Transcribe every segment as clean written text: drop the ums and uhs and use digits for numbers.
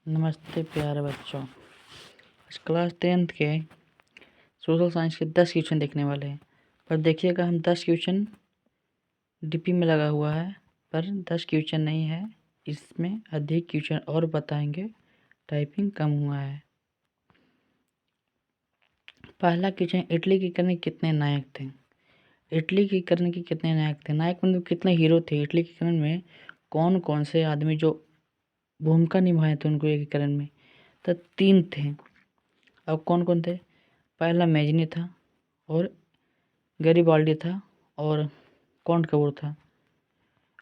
नमस्ते प्यारे बच्चों। आज क्लास 10th के सोशल साइंस के 10 क्वेश्चन देखने वाले हैं। पर देखिएगा, हम 10 क्वेश्चन डीपी में लगा हुआ है, पर 10 क्वेश्चन नहीं है, इसमें अधिक क्वेश्चन और बताएंगे। टाइपिंग कम हुआ है। पहला क्वेश्चन, इटली की करने कितने नायक थे? इटली की करने के कितने नायक थे? नायक मतलब कितने हीरो थे इटली की करण में? कौन कौन से आदमी जो भूमिका निभाए थे उनको एकीकरण में? तो 3 थे। अब कौन कौन थे? पहला मैजनी था, और गैरिबाल्डी था, और कॉन्ट कपूर था।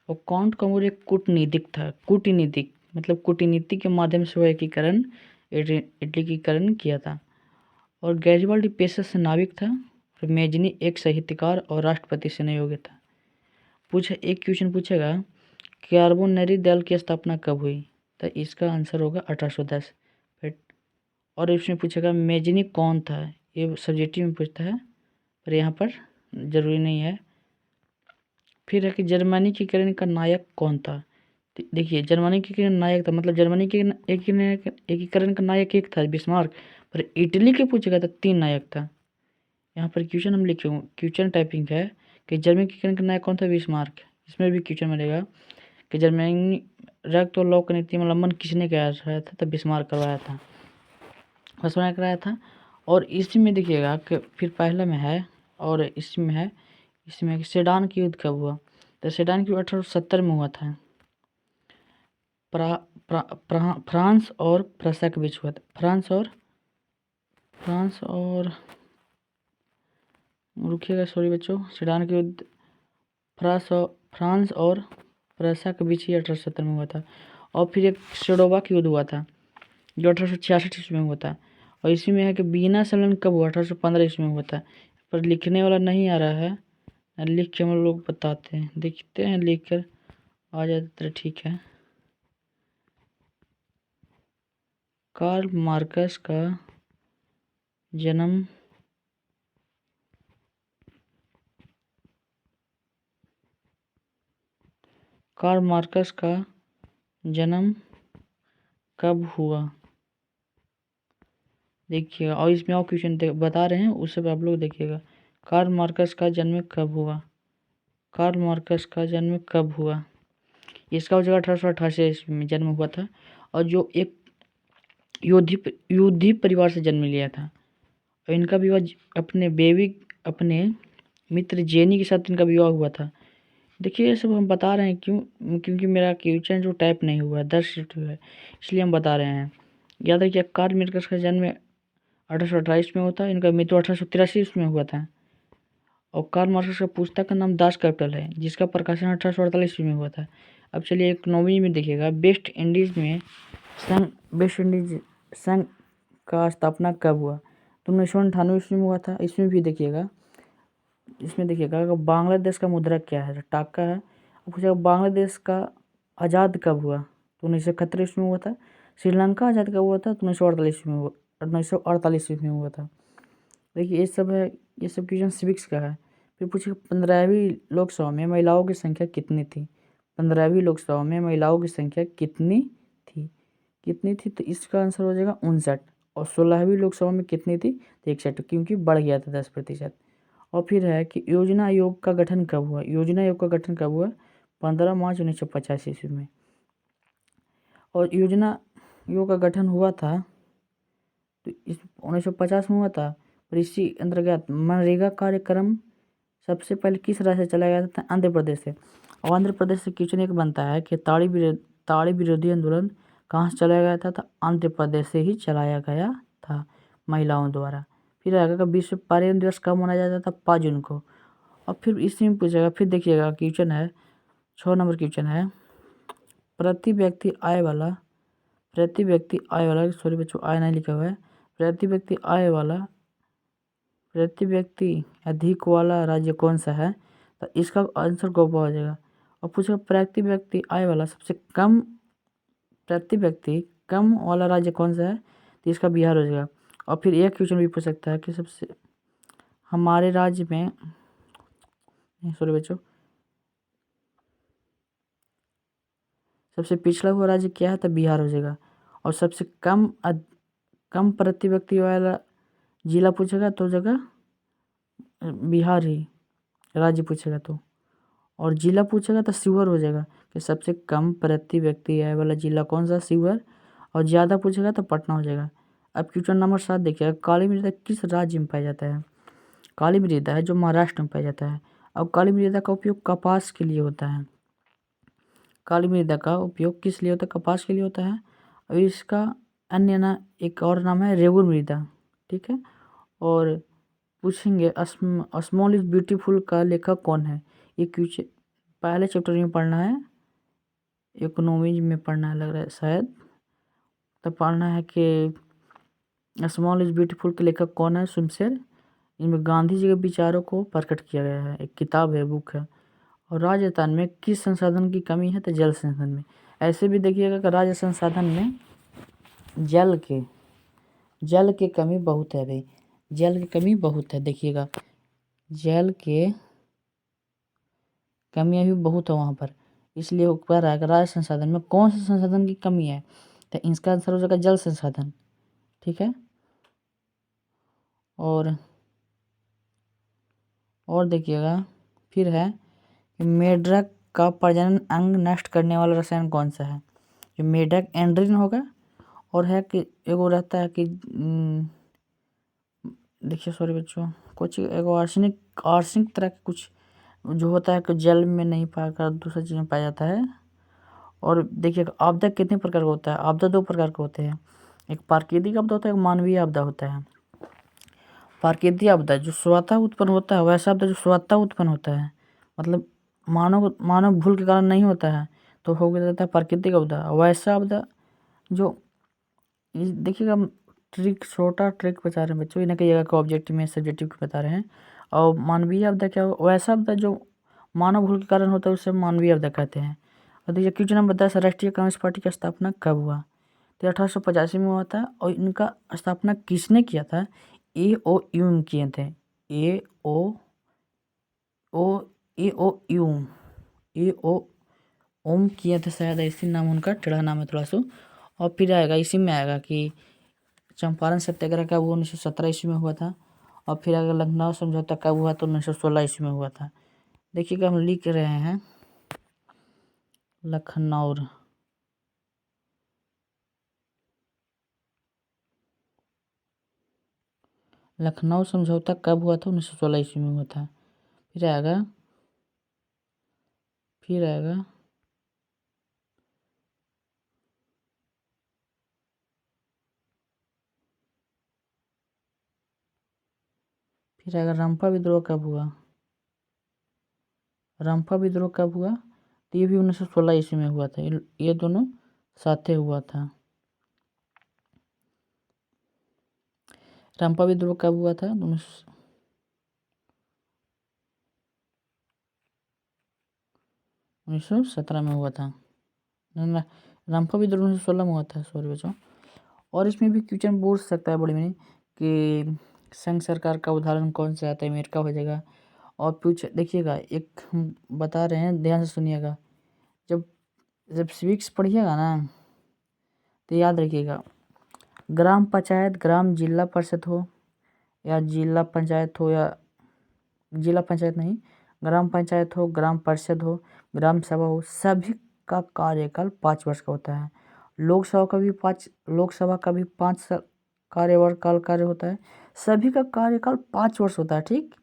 और कॉन्ट कपूर एक कूटनीतिक था। कूटनीतिक मतलब कूटनीति के माध्यम से वह एकीकरण एकीकरण किया था। और गैरिबाल्डी पेशे से नाविक था, और मैजनी एक साहित्यकार और राष्ट्रपति सेना योग्य था। एक क्वेश्चन पूछेगा, कार्बोनरी दल की स्थापना कब हुई? तो इसका आंसर होगा 1810। और इसमें पूछेगा मैजनी कौन था? ये सब्जेक्टिव में पूछता है, पर यहाँ पर जरूरी नहीं है। फिर है कि जर्मनी की करण का नायक कौन था? देखिए, जर्मनी की करण नायक था, मतलब जर्मनी के एकीकरण का नायक एक था, बिस्मार्क। पर इटली के पूछेगा तो 3 नायक था। यहाँ पर क्वेश्चन हम लिखे, क्वेश्चन टाइपिंग है कि जर्मनी की करण का नायक कौन था? बिस्मार्क। इसमें भी क्वेश्चन मिलेगा कि जर्मनी रक्त और लौ का नीति अवलंबन किसने कराया था? तो बिस्मार्क करवाया था, बिस्मार्क कराया था। और इसी में देखिएगा कि फिर पहला में है, और इसमें है, इसमें सेडान की युद्ध कब हुआ? तो सेडान की युद्ध 1870 में हुआ था। फ्रांस और प्रसा के बीच हुआ था। फ्रांस और रुकिएगा, सॉरी बच्चों, सेडान की युद्ध फ्रांस और प्रसा के बीच ही 1870 में हुआ था। और फिर एक सेडोवा की युद्ध हुआ था, जो 1866 ईस्वी में हुआ था। और इसी में है कि बीना सम्मेलन कब हुआ? 1815 ईस्वी में हुआ था। पर लिखने वाला नहीं आ रहा है, लिख के हम लोग बताते हैं, देखते हैं, लिख कर आ जाता तो ठीक है। कार्ल मार्कस का जन्म कब हुआ? देखिएगा, और इसमें और क्वेश्चन बता रहे हैं, उस सब आप लोग देखिएगा। कार्ल मार्कस का जन्म कब हुआ? इसका हो जाएगा 1888 ईस्वी में जन्म हुआ था। और जो एक युद्धि परिवार से जन्म लिया था। और इनका विवाह अपने मित्र जेनी के साथ इनका विवाह हुआ था। देखिए, ये सब हम बता रहे हैं क्योंकि मेरा क्वेश्चन जो टाइप नहीं हुआ है, 10 शिफ्ट हुआ है, इसलिए हम बता रहे हैं। याद रखिए, कार्ल मार्कस का जन्म 1828 में होता है, इनका मृत्यु 1883 में हुआ था। और कार्ल मार्कस का पुस्तक का नाम दास कैपिटल है, जिसका प्रकाशन 1848 में हुआ था। अब चलिए एक 9वीं में देखिएगा, वेस्ट इंडीज संघ का स्थापना कब हुआ? तो 1998 ईस्वी में हुआ था। इसमें देखिएगा कि बांग्लादेश का मुद्रा क्या है? टाका है। पूछेगा बांग्लादेश का आज़ाद कब हुआ? तो 1971 ईस्वी में हुआ था। श्रीलंका आज़ाद कब हुआ था? तो 1948 ईस्वी में हुआ था। देखिए, ये सब है, ये सब क्वेश्चन सिविक्स का है। फिर पूछेगा 15वीं लोकसभा में महिलाओं की संख्या कितनी थी? 15वीं लोकसभा में महिलाओं की संख्या कितनी थी? तो इसका आंसर हो जाएगा 59। और 16वीं लोकसभा में कितनी थी? तो 61, क्योंकि बढ़ गया था 10%। और फिर है कि योजना आयोग का गठन कब हुआ? 15 मार्च 1985 ईस्वी में। और योजना आयोग का गठन हुआ था तो 1950 में हुआ था। और इसी अंतर्गत मनरेगा कार्यक्रम सबसे पहले किस राज्य से चलाया गया था? आंध्र प्रदेश से। और आंध्र प्रदेश से क्वेश्चन एक बनता है कि ताड़ी विरोधी आंदोलन कहाँ से चलाया गया था? तो आंध्र प्रदेश से ही चलाया गया था, महिलाओं द्वारा। फिर आगे विश्व पर्यावरण दिवस कब मनाया जाता था? 5 जून को। और फिर इसी में पूछेगा, फिर देखिएगा क्वेश्चन है, 6 नंबर क्वेश्चन है, प्रति व्यक्ति आय वाला सॉरी बच्चों, आय नहीं लिखा हुआ है, प्रति व्यक्ति अधिक वाला राज्य कौन सा है? तो इसका आंसर गोवा हो जाएगा। और पूछेगा प्रति व्यक्ति आय वाला प्रति व्यक्ति कम वाला राज्य कौन सा है? तो इसका बिहार हो जाएगा। और फिर एक क्वेश्चन भी पूछ सकता है कि हमारे राज्य में, सॉरी बच्चों, सबसे पिछड़ा हुआ राज्य क्या है? तो बिहार हो जाएगा। और सबसे कम प्रति व्यक्ति वाला जिला पूछेगा तो जगह बिहार ही राज्य पूछेगा तो, और जिला पूछेगा तो शिवहर हो जाएगा कि सबसे कम प्रति व्यक्ति आय वाला जिला कौन सा, शिवहर। और ज़्यादा पूछेगा तो पटना हो जाएगा। अब क्वेश्चन नंबर 7 देखिएगा, काली मृदा किस राज्य में पाया जाता है? काली मृदा है जो महाराष्ट्र में पाया जाता है। अब काली मृदा का उपयोग कपास के लिए होता है। काली मृदा का उपयोग किस लिए होता है? कपास के लिए होता है। अब इसका अन्य ना एक और नाम है रेगुर मृदा, ठीक है। और पूछेंगे स्मॉल इज ब्यूटीफुल का लेखक कौन है? ये क्वेश्चन पहले चैप्टर में पढ़ना है, इकोनॉमीज में पढ़ना है लग रहा है शायद। तो पढ़ना है कि स्मॉल इज ब्यूटीफुल के लेखक कौन है? शमशेर। इनमें गांधी जी के विचारों को प्रकट किया गया है, एक किताब है, बुक है। और राजस्थान में किस संसाधन की कमी है? तो जल संसाधन में। ऐसे भी देखिएगा कि राज्य संसाधन में जल की कमी बहुत है भाई, जल की कमी बहुत है। देखिएगा जल के कमी अभी बहुत है वहाँ पर, इसलिए ऊपर आएगा राज्य संसाधन में कौन से संसाधन की कमी है? तो इसका आंसर हो जाएगा जल संसाधन, ठीक है। और देखिएगा फिर है कि मेढक का प्रजनन अंग नष्ट करने वाला रसायन कौन सा है? जो मेढक एंड्रिन होगा। और है कि एगो रहता है कि देखिए सॉरी बच्चों, कुछ एगो आर्सेनिक तरह के कुछ जो होता है कि जल में नहीं पाकर दूसरी चीज़ में पाया जाता है। और देखिए आपदा कितने प्रकार का होता है? आपदा 2 प्रकार के होते हैं, एक प्राकृतिक आपदा होता है, एक मानवीय आपदा होता है। प्राकृतिक आपदा जो स्वतः उत्पन्न होता है, वैसा आपदा जो स्वतः उत्पन्न होता है, मतलब मानव भूल के कारण नहीं होता है, तो हो जाता है प्राकृतिक आपदा। वैसा आपदा जो देखिएगा छोटा ट्रिक बता रहे हैं बच्चों, इन्हें कहिएगा कि ऑब्जेक्टिव में सब्जेक्टिव को बता रहे हैं। और मानवीय आपदा क्या हो? वैसा आपदा जो मानव भूल के कारण होता है उसे मानवीय आपदा कहते हैं। और देखिए क्वेश्चन नंबर 10, राष्ट्रीय कम्युनिस्ट पार्टी की स्थापना कब हुआ? तो 1885 में हुआ था। और इनका स्थापना किसने किया था? ए यूम किए थे। ए ओ ओम किए थे शायद, ऐसी नाम उनका, टेढ़ा नाम है थोड़ा सा। और फिर आएगा इसी में आएगा कि चंपारण सत्याग्रह कब हुआ? 1917 ईस्वी में हुआ था। और फिर अगर लखनऊ समझौता कब हुआ? तो 1916 ईस्वी में हुआ था। देखिएगा हम लिख रहे हैं लखनऊ समझौता कब हुआ था? 1916 ईस्वी में हुआ था। फिर आएगा रंपा विद्रोह कब हुआ? रंपा विद्रोह कब हुआ? तो ये भी 1916 ईस्वी में हुआ था। ये दोनों साथे हुआ था। रंपा विद्रोह कब हुआ था? 1917 में हुआ था। रंपा विद्रोह 1916 में हुआ था, सॉरी बच्चों। और इसमें भी क्वेश्चन पूछ सकता है बड़ी में कि संघ सरकार का उदाहरण कौन सा आता है? अमेरिका हो जाएगा। और पूछ देखिएगा, एक हम बता रहे हैं, ध्यान से सुनिएगा। जब जब सिविक्स पढ़िएगा ना तो याद रखिएगा, ग्राम पंचायत ग्राम जिला परिषद हो या जिला पंचायत हो, या जिला पंचायत नहीं, ग्राम पंचायत हो, ग्राम परिषद हो, ग्राम सभा हो, सभी का कार्यकाल 5 वर्ष का होता है। लोकसभा का भी 5 कार्यकाल कार्य होता है। सभी का कार्यकाल 5 वर्ष होता है, ठीक।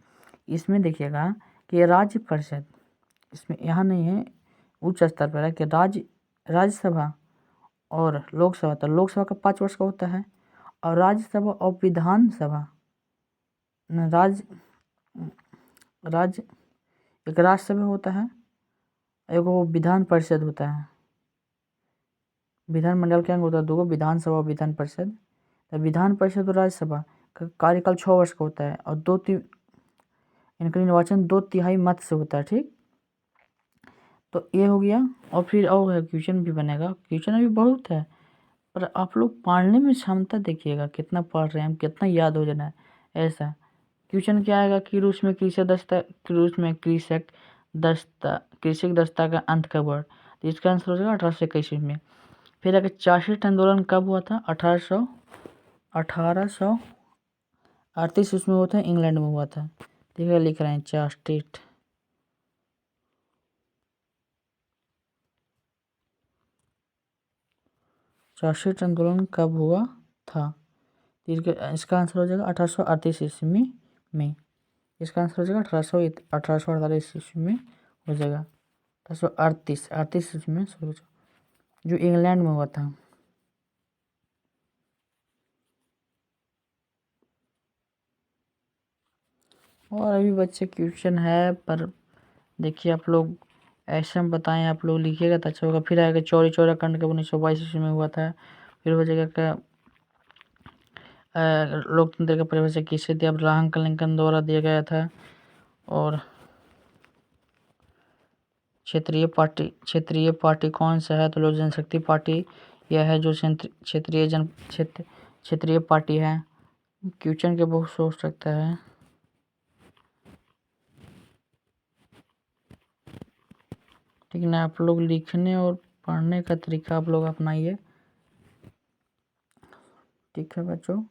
इसमें देखिएगा कि राज्य परिषद, इसमें यहाँ नहीं है, उच्च स्तर पर है कि राज्यसभा और लोकसभा। तो लोकसभा का 5 वर्ष का होता है। और राज्यसभा और विधानसभा राज्य एक राज्यसभा होता है, एक वो विधान परिषद होता है। विधानमंडल के अंग होता है 2 विधानसभा और विधान परिषद। तो विधान परिषद और राज्यसभा का कार्यकाल 6 वर्ष का होता है। और इनका निर्वाचन 2/3 मत से होता है, ठीक। तो ये हो गया। और फिर और है, क्वेश्चन भी बनेगा, क्वेश्चन अभी बहुत है, पर आप लोग पढ़ने में क्षमता देखिएगा, कितना पढ़ रहे हैं हम, कितना याद हो जाना है। ऐसा क्वेश्चन क्या आएगा कि रूस में कृषक दस्ता का अंत कब हुआ? तो इसका आंसर हो जाएगा 1821 में। फिर अगर चारशीट आंदोलन कब हुआ था? 1838 उसमें हुआ था, इंग्लैंड में हुआ था। ठीक है, लिख रहे हैं चारशीट। चारशीट आंदोलन कब हुआ था? इसका आंसर हो जाएगा 1838 ईस्वी में। इसका आंसर हो जाएगा 1848 ईस्वी में हो जाएगा। 1838 ईस्वी में जो इंग्लैंड में हुआ था। और अभी बच्चे क्वेश्चन है, पर देखिए आप लोग ऐसे हम बताएं, आप लोग लिखिएगा तो अच्छा होगा। फिर आएगा चौरी चौरा कांड कब 1922 ईस्वी में हुआ था। फिर हो जाएगा क्या लोकतंत्र का परिभाषा किसे दिया? अब्राहम लिंकन द्वारा दिया गया था। और क्षेत्रीय पार्टी कौन सा है? तो लोक जनशक्ति पार्टी यह है जो क्षेत्रीय पार्टी है। क्वेश्चन के बहुत सोच सकता है। ठीक ना, आप लोग लिखने और पढ़ने का तरीका आप लोग अपनाइए। ठीक है बच्चों।